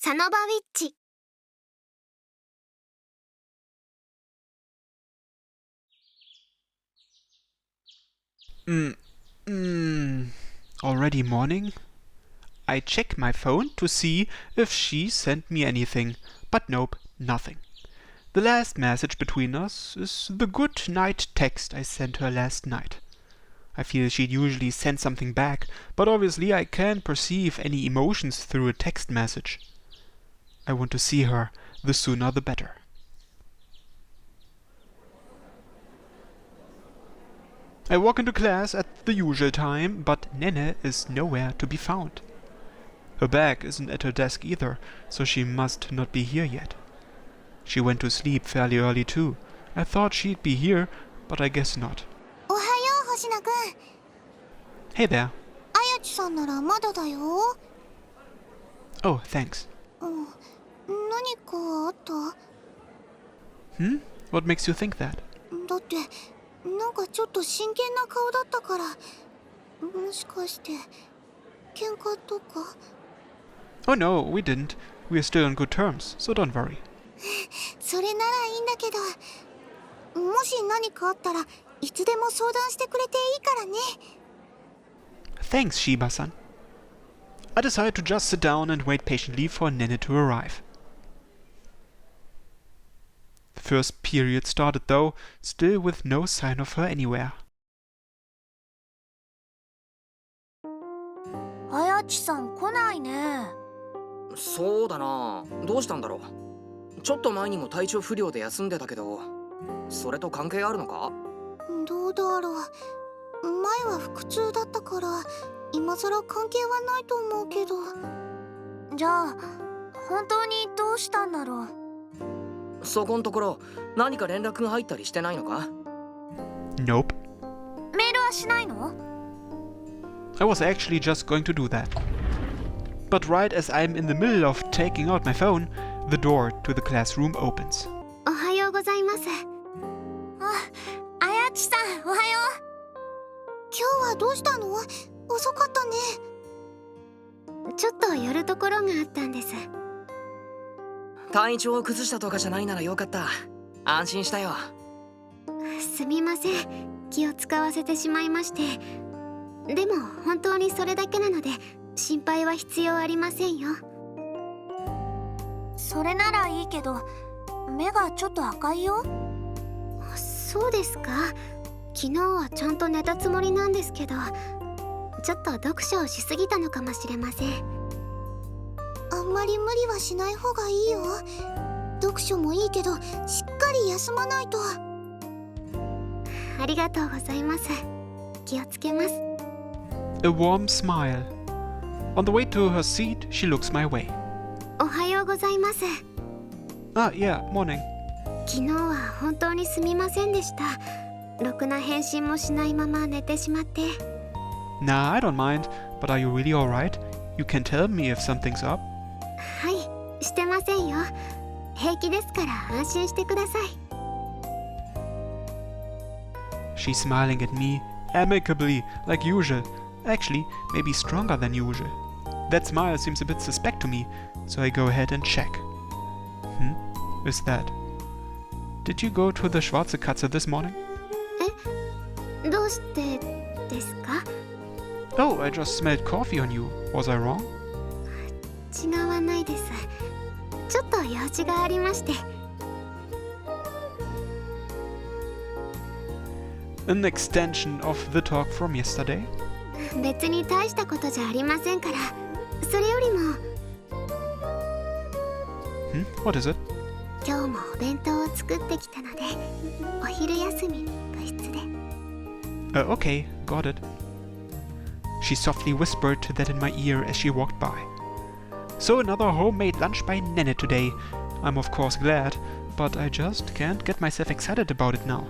サノバウィッチ。Already morning? I check my phone to see if she sent me anything, but nope, nothing. The last message between us is the good night text I sent her last night. I feel she'd usually send something back, but obviously I can't perceive any emotions through a text message. I want to see her, the sooner the better. I walk into class at the usual time, but Nene is nowhere to be found. Her bag isn't at her desk either, so she must not be here yet. She went to sleep fairly early too. I thought she'd be here, but I guess not. おはよう、星野くん。 Hey there. あやちさんならまだだよ。 Oh, thanks. 何かあった？ What makes you think that? だってなんかちょっと真剣な顔だったから、もしかして喧嘩とか？ Oh no, we didn't. We're still on good terms, so don't worry. それならいいんだけど、もし何かあったらいつでも相談してくれていいからね。 Thanks, Shiba-san. I decide to just sit down and wait patiently for Nene to arrive. The first period started though, still with no sign of her anywhere. あやちさん来ないね。そうだな。どうしたんだろう。ちょっと前にも体調不良で休んでたけど、それと関係あるのか？どうだろう。前は腹痛だったから今さら関係はないと思うけど。じゃあ本当にどうしたんだろう。そこんところ何か連絡が入ったりしてないのか？ Nope. メールはしないの？ I was actually just going to do that. But right as I'm in the middle of taking out my phone, the door to the classroom opens. おはようございます。あやちさん、おはよう。今日はどうしたの？遅かったね。ちょっと寄るところがあったんです。体調を崩したとかじゃないならよかった。安心したよ。すみません、気を使わせてしまいまして。でも本当にそれだけなので心配は必要ありませんよ。それならいいけど目がちょっと赤いよ。そうですか。昨日はちゃんと寝たつもりなんですけど、ちょっと読書をしすぎたのかもしれません。あんまり無理はしない方がいいよ。読書もいいけどしっかり休まないと。ありがとうございます。気をつけます。 A warm smile. On the way to her seat, she looks my way. おはようございます。 Ah, yeah, morning. 昨日は本当にすみませんでした。ろくな返信もしないまま寝てしまって。 Nah, I don't mind, but are you really alright? You can tell me if something's up. はい、してませんよ。平気ですから安心してください。 She's smiling at me, amicably, like usual. Actually, maybe stronger than usual. That smile seems a bit suspect to me, so I go ahead and check. Is that? Did you go to the Schwarze Katze this morning? どうしてですか？ Oh, I just smelled coffee on you. Was I wrong? 違わないです。ちょっと用事がありまして。 An extension of the talk from yesterday? 別に大したことじゃありませんから。それよりも What is it? 今日もお弁当を作ってきたので、お昼休み部室で。 Okay, got it. She softly whispered that in my ear as she walked by. So another homemade lunch by Nene today. I'm of course glad, but I just can't get myself excited about it now.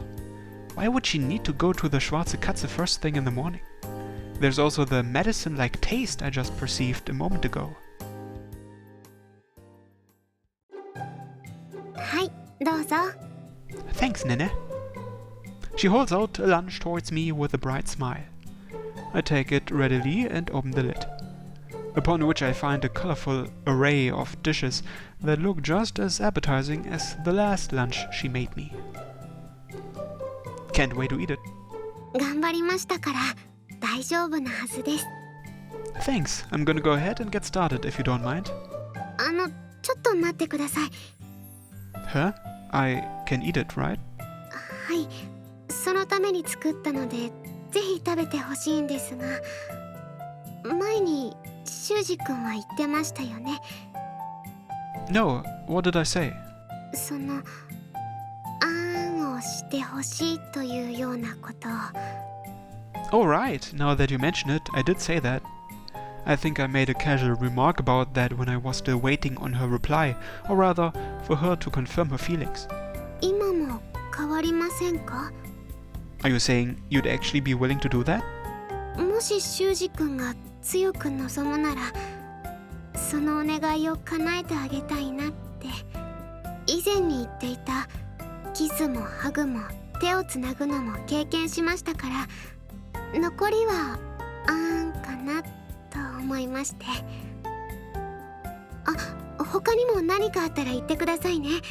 Why would she need to go to the Schwarze Katze first thing in the morning? There's also the medicine-like taste I just perceived a moment ago. はい、どうぞ。 Thanks, Nene. She holds out a lunch towards me with a bright smile. I take it readily and open the lid. upon which I find a colorful array of dishes that look just as appetizing as the last lunch she made me. Can't wait to eat it. 頑張りましたから大丈夫なはずです。 Thanks. I'm gonna go ahead and get started if you don't mind. ちょっと待ってください。 Huh? I can eat it, right? はい、そのために作ったのでぜひ食べてほしいんですが、前に修二君は言ってましたよね。 No, what did I say? そのあんをしてほしいというようなことを。 Oh right, now that you mention it, I did say that. I think I made a casual remark about that when I was still waiting on her reply, or rather, for her to confirm her feelings. 今も変わりませんか？ Are you saying you'd actually be willing to do that? もし修二君が強く望むならそのお願いを叶えてあげたいなって。以前に言っていたキスもハグも手をつなぐのも経験しましたから、残りはあんかなと思いまして。他にも何かあったら言ってくださいね。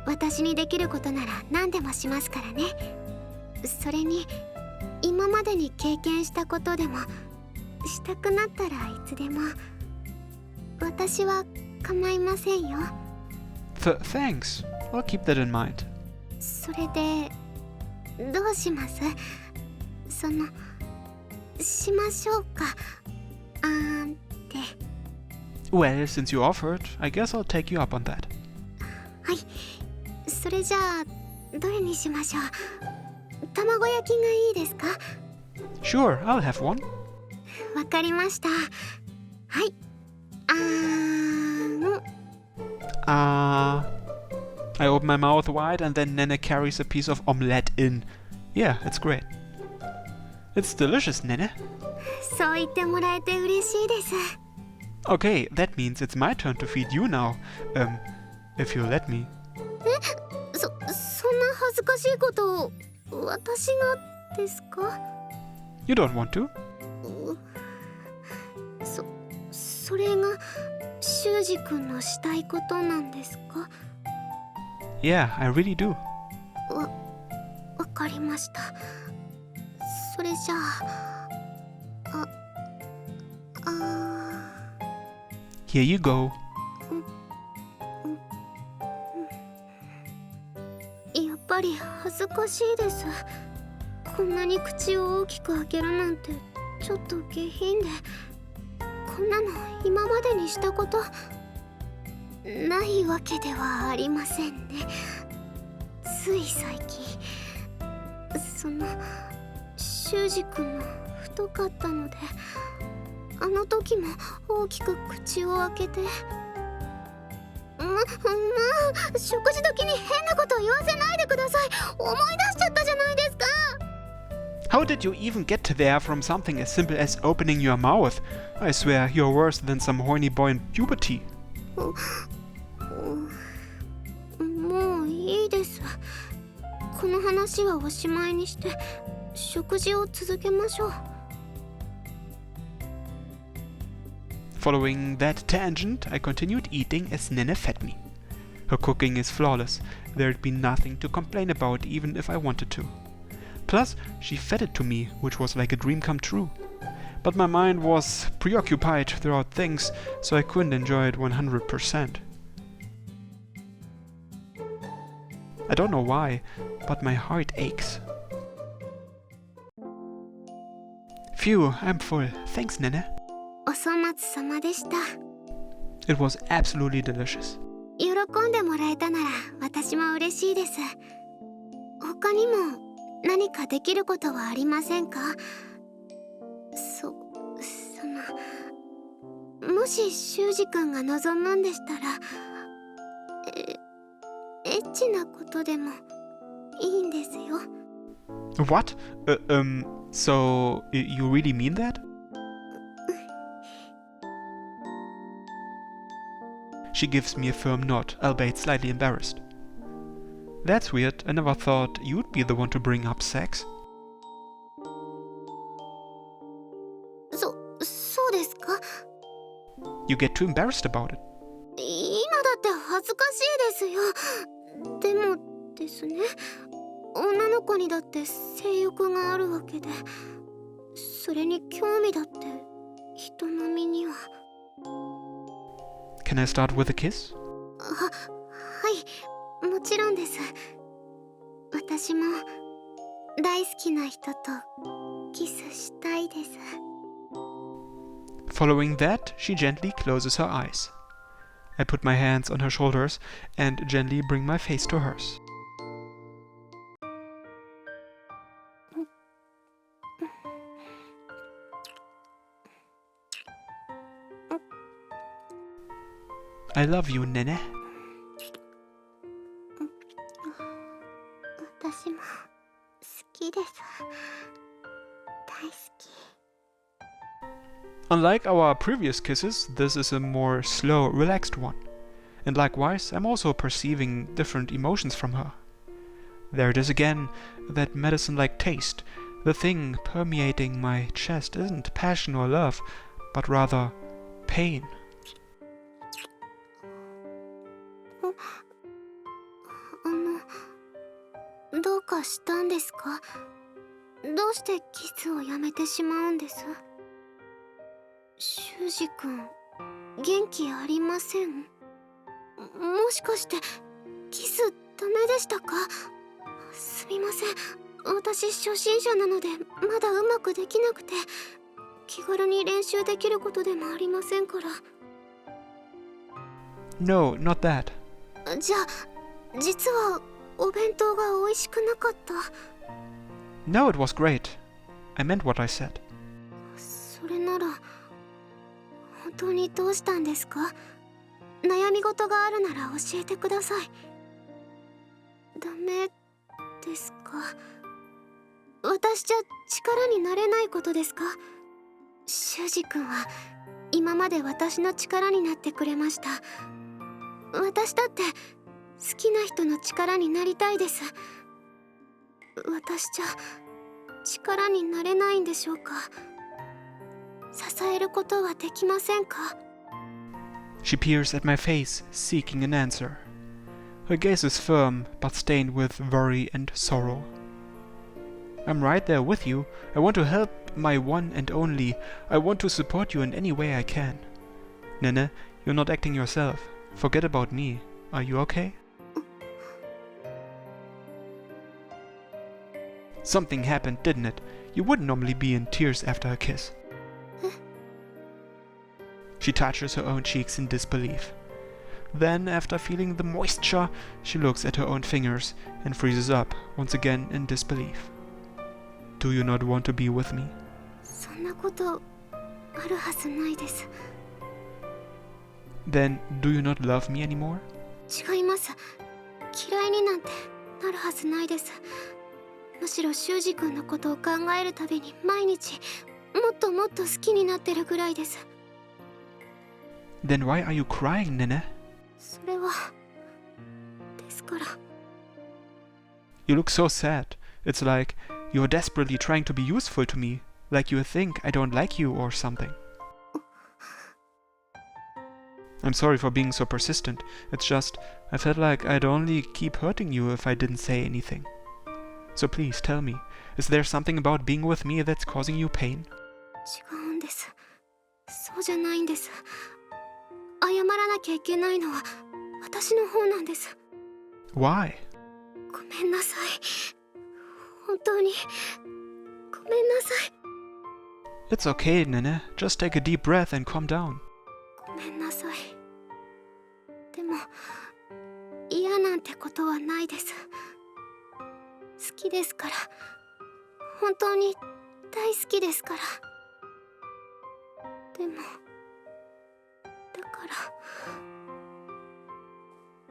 私にできることなら何でもしますからね。それに今までに経験したことでもしたくなったらいつでも。私は構いませんよ。Thanks. I'll keep that in mind. それでどうします？しましょうか。あーんって。 Well, since you offered, I guess I'll take you up on that. はい、それじゃあどれにしましょう？卵焼きがいいですか？ Sure, I'll have one. わかりました。はい。あーん。I open my mouth wide and then Nene carries a piece of omelette in. Yeah, it's great. It's delicious, Nene. そう言ってもらえて嬉しいです。 Okay, that means it's my turn to feed you now. If you'll let me. そんな恥ずかしいことを私がですか？ You don't want to? それが修二君のしたいことなんですか？ Yeah, I really do. わかりました。それじゃHere you go. やっぱり恥ずかしいです。こんなに口を大きく開けるなんてちょっと下品で、こんなの今までにしたことないわけではありませんね。つい最近修二君も太かったので、あの時も大きく口を開けて、食事時に変なこと言わせないでください。思い出しちゃったじゃないですか。 How did you even get there from something as simple as opening your mouth? I swear you're worse than some horny boy in puberty. もういいです。この話はおしまいにして食事を続けましょう。 Following that tangent, I continued eating as Nene fed me. Her cooking is flawless. There'd be nothing to complain about even if I wanted to. Plus, she fed it to me, which was like a dream come true. But my mind was preoccupied throughout things, so I couldn't enjoy it 100%. I don't know why, but my heart aches. Phew, I'm full. Thanks, Nene. お粗末様でした。 It was absolutely delicious. 喜んでもらえたなら私も嬉しいです。他にも何かできることはありませんか？もし修二君が望むんでしたら、エッチなことでもいいんですよ。 What? So you really mean that? She gives me a firm nod, albeit slightly embarrassed. That's weird. I never thought you'd be the one to bring up sex. そうですか？ You get too embarrassed about it. 今だって恥ずかしいですよ。でもですね、女の子にだって性欲があるわけで、それに興味だって人並みには。Can I start with a kiss? はい、もちろんです。私も大好きな人とキスしたいです。Following that, she gently closes her eyes. I put my hands on her shoulders and gently bring my face to hers. I love you, Nene. 私も好きです。大好き。Unlike our previous kisses, this is a more slow, relaxed one. And likewise, I'm also perceiving different emotions from her. There it is again, that medicine-like taste. The thing permeating my chest isn't passion or love, but rather pain. どうかしたんですか？どうしてキスをやめてしまうんです？修二君、元気ありません？もしかしてキスダメでしたか？すみません、私初心者なのでまだうまくできなくて、気軽に練習できることでもありませんから。 No, not that. じゃあ実はお弁当が美味しくなかった？ No, it was great. I meant what I said. それなら本当にどうしたんですか？悩み事があるなら教えてください。ダメですか？私じゃ力になれないことですか？修二君は今まで私の力になってくれました。私だって好きな人の力になりたいです。私じゃ力になれないんでしょうか？支えることはできませんか？ She peers at my face, seeking an answer. Her gaze is firm, but stained with worry and sorrow. I'm right there with you. I want to help my one and only. I want to support you in any way I can. Nene, you're not acting yourself. Forget about me. Are you okay? Something happened, didn't it? You wouldn't normally be in tears after a kiss. She touches her own cheeks in disbelief. Then, after feeling the moisture, she looks at her own fingers and freezes up, once again in disbelief. Do you not want to be with me? そんなことあるはずないです。 Then, do you not love me anymore? 違います。嫌いになんてなるはずないです。むしろ修二君のことを考えるたびに毎日もっともっと好きになってるぐらいです。 Then why are you crying, Nene? それはですから。 You look so sad. It's like you're desperately trying to be useful to me, like you think I don't like you or something. I'm sorry for being so persistent. It's just, I felt like I'd only keep hurting you if I didn't say anything. So please tell me, is there something about being with me that's causing you pain? 違うんです。そうじゃないんです。謝らなきゃいけないのは私の方なんです。 Why? ごめんなさい。本当にごめんなさい。 It's okay, Nene. Just take a deep breath and calm down. ごめんなさい。でも嫌なんてことはないです。好きですから。本当に大好きですから。でもだから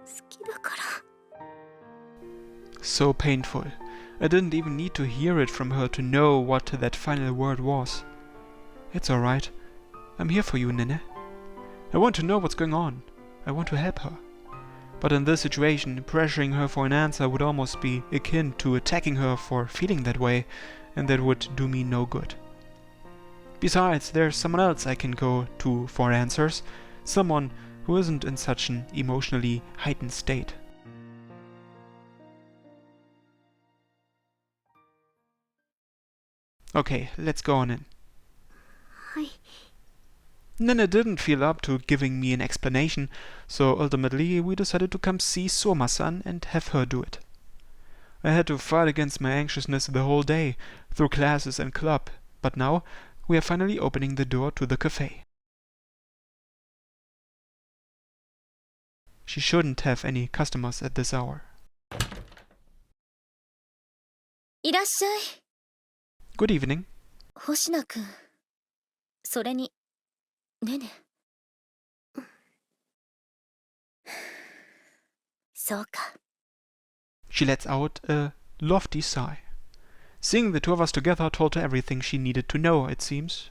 好きだから。 So painful. I didn't even need to hear it from her to know what that final word was. It's alright. I'm here for you, Nene. I want to know what's going on. I want to help her. But in this situation, pressuring her for an answer would almost be akin to attacking her for feeling that way, and that would do me no good. Besides, there's someone else I can go to for answers. Someone who isn't in such an emotionally heightened state. Okay, let's go on in. はい。 Nene didn't feel up to giving me an explanation, so ultimately we decided to come see Soma-san and have her do it. I had to fight against my anxiousness the whole day, through classes and club, but now we are finally opening the door to the cafe. She shouldn't have any customers at this hour. いらっしゃい。 Good evening. 星名くん。それに、ねね。そうか。 She lets out a lofty sigh. Seeing the two of us together told her everything she needed to know, it seems.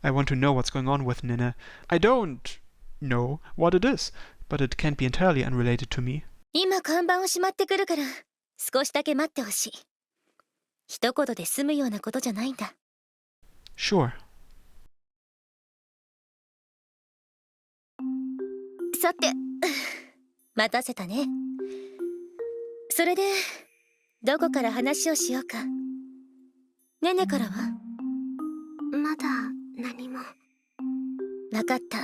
I want to know what's going on with Nene. I don't know what it is, but it can't be entirely unrelated to me. 今看板をしまってくるから、少しだけ待ってほしい。一言で済むようなことじゃないんだ。 Sure. さて、待たせたね。それで、どこから話をしようか。ねねからは？まだ何も。わかった。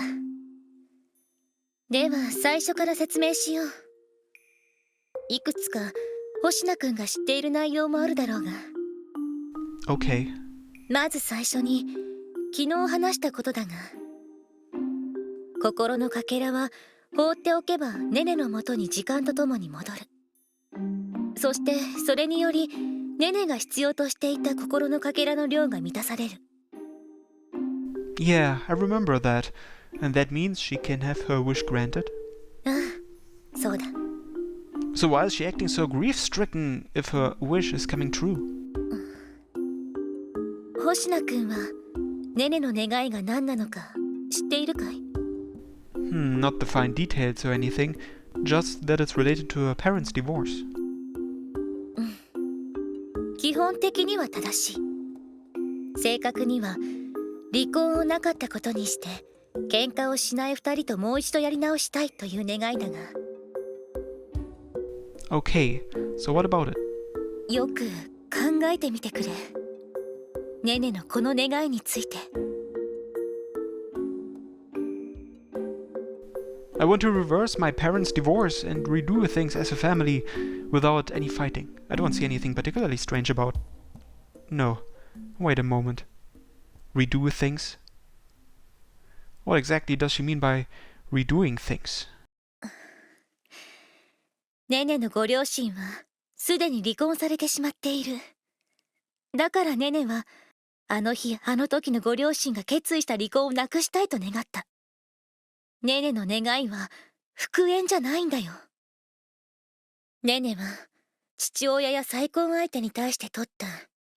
では最初から説明しよう。いくつか星名くんが知っている内容もあるだろうが。Okay. まず最初に昨日話したことだが、心のかけらは放っておけばネネのもとに時間とともに戻る。そしてそれによりネネが必要としていた心のかけらの量が満たされる。 Yeah, I remember that. And that means she can have her wish granted? ああ、そうだ。 So why is she acting so grief-stricken if her wish is coming true? 星名くんはネネの願いが何なのか知っているかい？ Not the fine details or anything, just that it's related to her parents' divorce. 基本的には正しい。正確には離婚をなかったことにして喧嘩をしない二人ともう一度やり直したいという願いだが。 Okay, so what about it? よく考えてみてくれ。ネネのこの願いについて。 I want to reverse my parents' divorce and redo things as a family without any fighting. I don't see anything particularly strange about... No, wait a moment. Redo things? What exactly does she mean by redoing things? ネネのご両親はすでに離婚されてしまっている。だからネネはあの日あの時のご両親が決意した離婚をなくしたいと願った。ネネの願いは復縁じゃないんだよ。ネネは父親や再婚相手に対して取った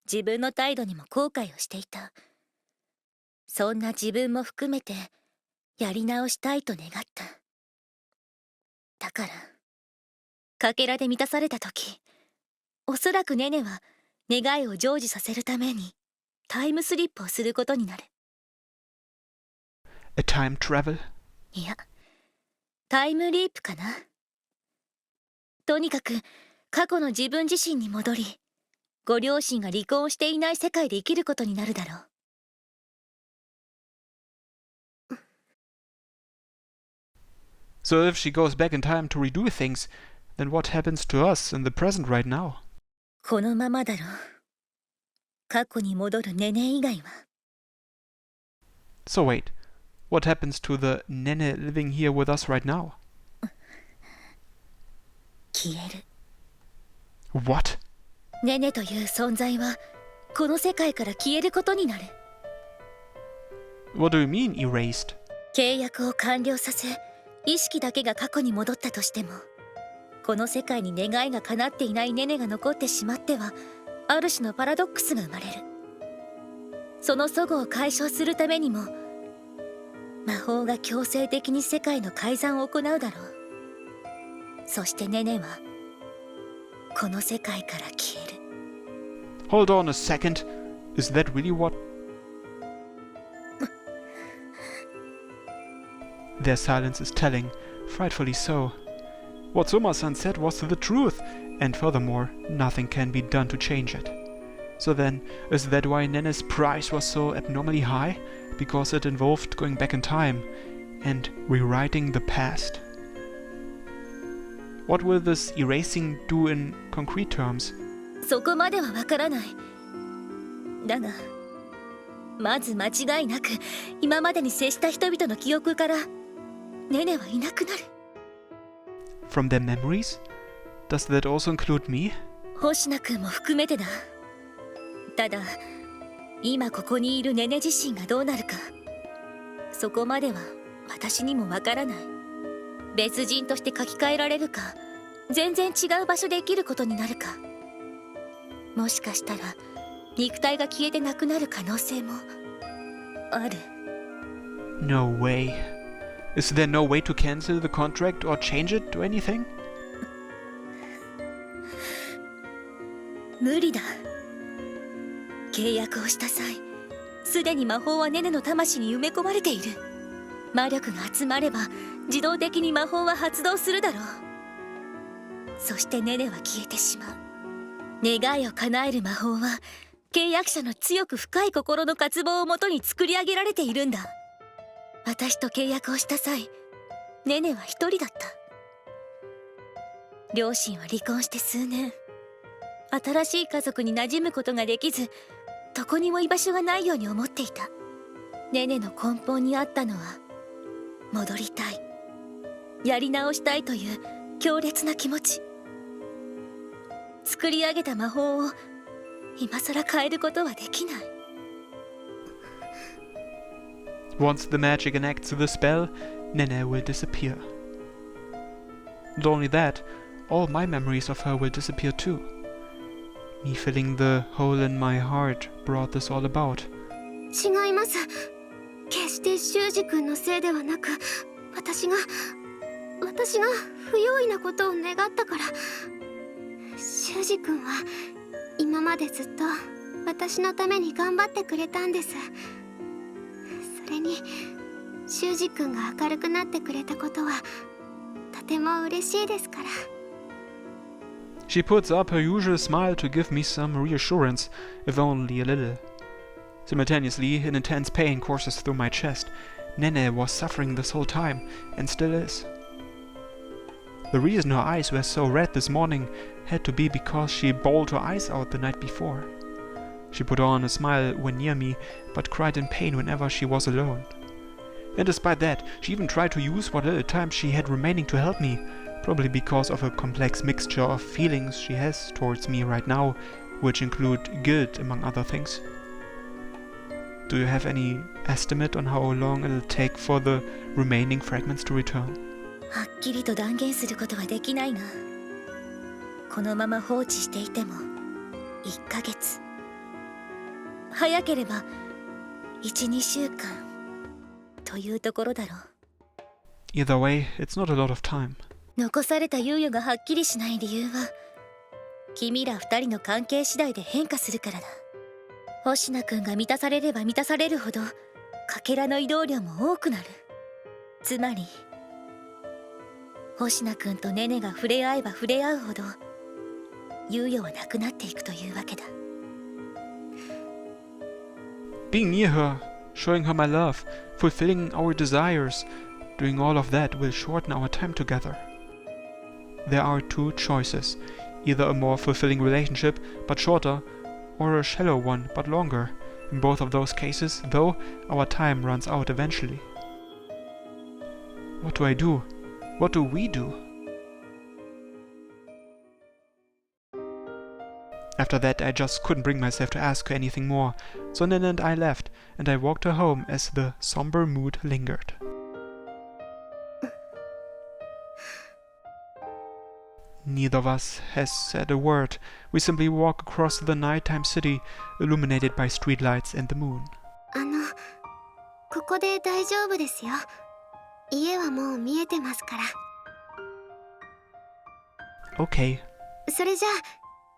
自分の態度にも後悔をしていた。そんな自分も含めてやり直したいと願った。だからかけらで満たされた時、おそらくネネは願いを成就させるためにタイムスリップをすることになる。 A time travel? いや、タイムリープかな。とにかく過去の自分自身に戻り、ご両親が離婚していない世界で生きることになるだろう。 So if she goes back in time to redo things, then what happens to us in the present right now? このままだろう。過去に戻るネネ以外は。 So wait, what happens to the Nene living here with us right now? 消える。 What? ネネという存在はこの世界から消えることになる。 What do you mean, erased? 契約を完了させ、意識だけが過去に戻ったとしても、この世界に願いが叶っていないネネが残ってしまっては、ある種のパラドックスが生まれる。その齟齬を解消するためにも、魔法が強制的に世界の改ざんを行うだろう。そしてネネはこの世界から消える。 Hold on a second. Is that really what... Their silence is telling, frightfully so. What Soma-san said was the truth, and furthermore, nothing can be done to change it. So then, is that why Nene's price was so abnormally high? Because it involved going back in time and rewriting the past? What will this erasing do in concrete terms? そこまではわからない。だが、まず間違いなく今までに接した人々の記憶からネネはいなくなる。From their memories? Does that also include me? 星名君も含めてだ。ただ、今ここにいるネネ自身がどうなるか、そこまでは私にもわからない。別人として書き換えられるか、全然違う場所で生きることになるか、もしかしたら肉体が消えてなくなる可能性もある。 No way. Is there no way to cancel the contract or change it or anything? 無理だ。契約をした際、すでに魔法はネネの魂に埋め込まれている。魔力が集まれば自動的に魔法は発動するだろう。そしてネネは消えてしまう。願いを叶える魔法は契約者の強く深い心の渇望をもとに作り上げられているんだ。私と契約をした際、ネネは一人だった。両親は離婚して数年。新しい家族に馴染むことができず、どこにも居場所がないように思っていた。ネネの根本にあったのは、戻りたい、やり直したいという強烈な気持ち。作り上げた魔法を今さら変えることはできない。Once the magic enacts the spell, Nene will disappear. Not only that, all my memories of her will disappear too. Me filling the hole in my heart brought this all about. 違います。決して修二君のせいではなく、私が不用意なことを願ったから。修二君は今までずっと私のために頑張ってくれたんです。それに修二君が明るくなってくれたことはとても嬉しいですから。 She puts up her usual smile to give me some reassurance, if only a little. Simultaneously, an intense pain courses through my chest. Nene was suffering this whole time, and still is. The reason her eyes were so red this morning had to be because she bawled her eyes out the night before. She put on a smile when near me, but cried in pain whenever she was alone. And despite that, she even tried to use what little time she had remaining to help me, probably because of a complex mixture of feelings she has towards me right now, which include guilt among other things. Do you have any estimate on how long it'll take for the remaining fragments to return? はっきりと断言することはできないが、このまま放置していても1ヶ月、早ければ 1,2 週間というところだろう。 Either way, it's not a lot of time. 残された猶予がはっきりしない理由は、君ら2人の関係次第で変化するからだ。星名君が満たされれば満たされるほどかけらの移動量も多くなる。つまり星名君とネネが触れ合えば触れ合うほど猶予はなくなっていくというわけだ。 Being near her, showing her my love, fulfilling our desires, doing all of that will shorten our time together. There are two choices, either a more fulfilling relationship but shorter, or a shallow one but longer. In both of those cases, though, our time runs out eventually. What do I do? What do we do? After that, I just couldn't bring myself to ask her anything more, so Nene and I left, and I walked her home as the somber mood lingered. Neither of us has said a word. We simply walk across the nighttime city, illuminated by streetlights and the moon. ここで大丈夫ですよ。家はもう見えてますから。 Okay. それじゃあ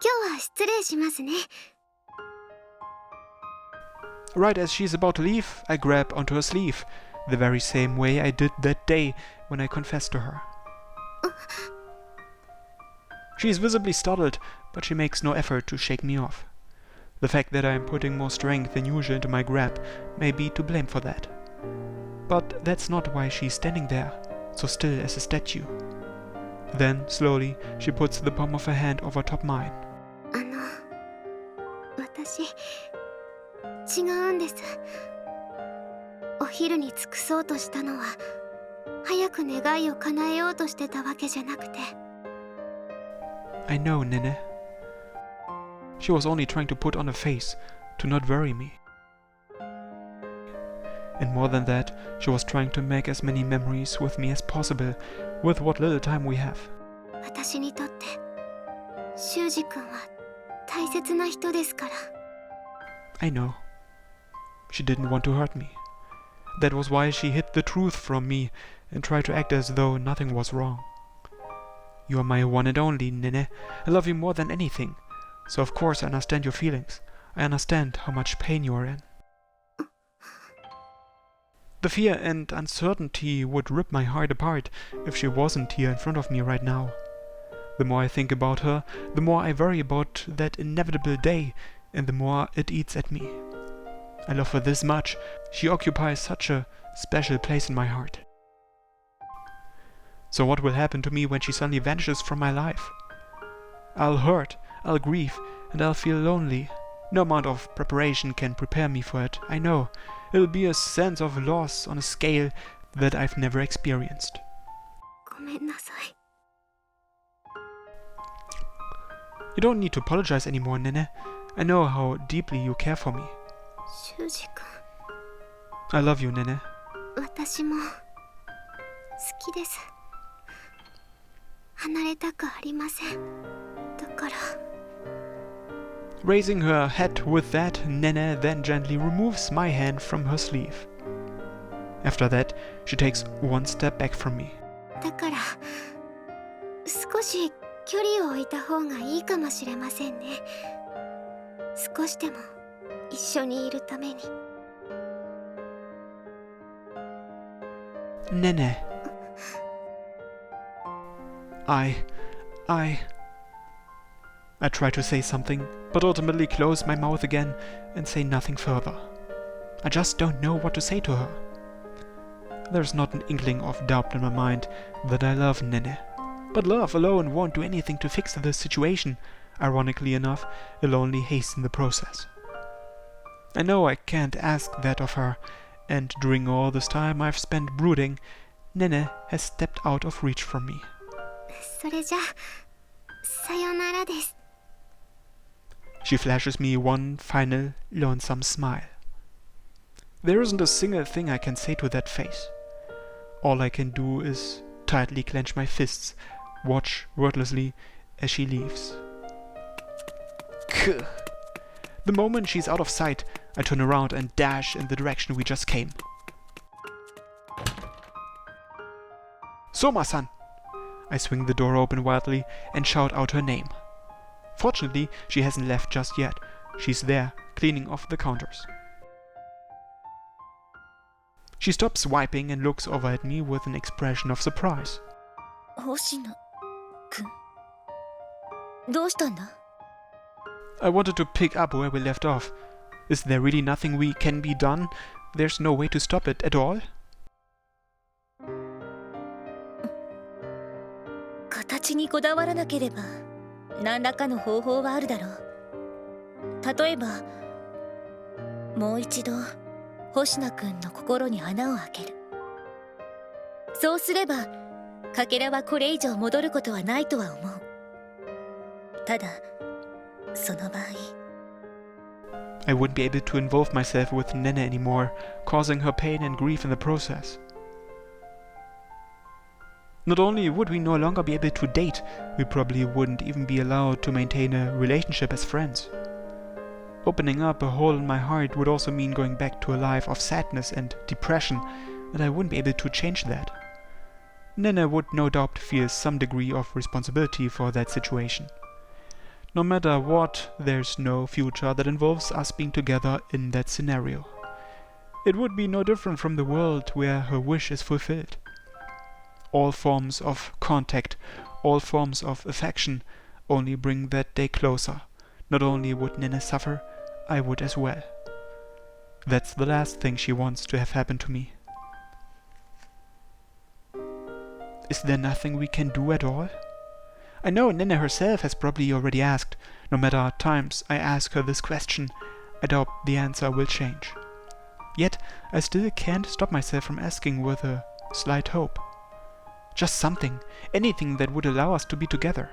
今日は失礼しますね。 Right as she's about to leave, I grab onto her sleeve. the very same way I did that day when I confessed to her. She is visibly startled, but she makes no effort to shake me off. The fact that I am putting more strength than usual into my grab may be to blame for that. But that's not why she's standing there, so still as a statue. Then, slowly, she puts the palm of her hand over top mine. 私、違うんです。お昼に尽くそうとしたのは、早く願いを叶えようとしてたわけじゃなくて。I know, Nene. She was only trying to put on a face, to not worry me. And more than that, she was trying to make as many memories with me as possible, with what little time we have. 私にとって、修二君は大切な人ですから。I know. She didn't want to hurt me. That was why she hid the truth from me and tried to act as though nothing was wrong. You are my one and only, Nene. I love you more than anything. So of course I understand your feelings. I understand how much pain you are in. The fear and uncertainty would rip my heart apart if she wasn't here in front of me right now. The more I think about her, the more I worry about that inevitable day, and the more it eats at me. I love her this much. She occupies such a special place in my heart. So what will happen to me when she suddenly vanishes from my life? I'll hurt, I'll grieve, and I'll feel lonely. No amount of preparation can prepare me for it, I know. It'll be a sense of loss on a scale that I've never experienced. ごめんなさい。You don't need to apologize anymore, Nene. I know how deeply you care for me. 修二君、 I love you, Nene. 私も好きです。離れたくありません。だから。 Raising her head with that, Nene then gently removes my hand from her sleeve. After that, she takes one step back from me. だから少し距離を置いた方がいいかもしれませんね。少しでも一緒にいるために。Nene. I try to say something, but ultimately close my mouth again and say nothing further. I just don't know what to say to her. There's not an inkling of doubt in my mind that I love Nene. But love alone won't do anything to fix the situation. Ironically enough, it'll only hasten the process. I know I can't ask that of her, and during all this time I've spent brooding, Nene has stepped out of reach from me. それじゃさよならです。 She flashes me one final, lonesome smile. There isn't a single thing I can say to that face. All I can do is tightly clench my fists, watch wordlessly as she leaves. The moment she's out of sight, I turn around and dash in the direction we just came. Soma-san! I swing the door open wildly and shout out her name. Fortunately, she hasn't left just yet. She's there, cleaning off the counters. She stops wiping and looks over at me with an expression of surprise. 星野くん、どうしたんだ? I wanted to pick up where we left off. Is there really nothing we can be done? There's no way to stop it at all? 形にこだわらなければ何らかの方法はあるだろう。例えばもう一度星名くんの心に穴を開ける。そうすればかけらはこれ以上戻ることはないとは思う。ただその場合 I wouldn't be able to involve myself with Nene anymore, causing her pain and grief in the process. Not only would we no longer be able to date, we probably wouldn't even be allowed to maintain a relationship as friends. Opening up a hole in my heart would also mean going back to a life of sadness and depression, and I wouldn't be able to change that. Nene would no doubt feel some degree of responsibility for that situation. No matter what, there's no future that involves us being together in that scenario. it would be no different from the world where her wish is fulfilled. All forms of contact, all forms of affection only bring that day closer. Not only would Nene suffer, I would as well. That's the last thing she wants to have happen to me. Is there nothing we can do at all? I know Nene herself has probably already asked. No matter times I ask her this question, I doubt the answer will change. Yet I still can't stop myself from asking with a slight hope. Just something, anything that would allow us to be together.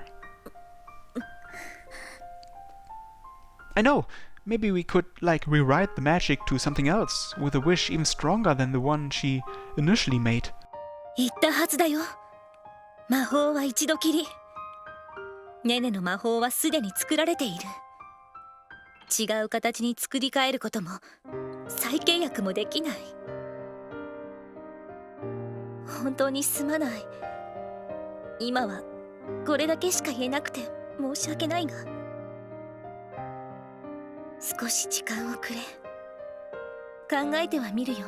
I know, maybe we could rewrite the magic to something else, with a wish even stronger than the one she initially made. 言ったはずだよ。魔法は一度きり。ネネの魔法はすでに作られている。違う形に作り変えることも再契約もできない。本当にすまない。今はこれだけしか言えなくて申し訳ないが、少し時間をくれ。考えてはみるよ。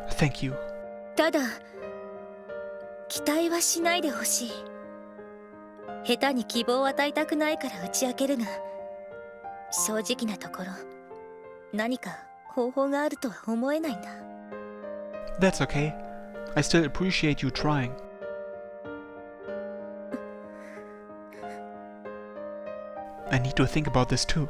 Thank you. ただ期待はしないでほしい。下手に希望を与えたくないから打ち明けるが、正直なところ何か方法があるとは思えないんだ。 That's okay. I still appreciate you trying. I need to think about this too.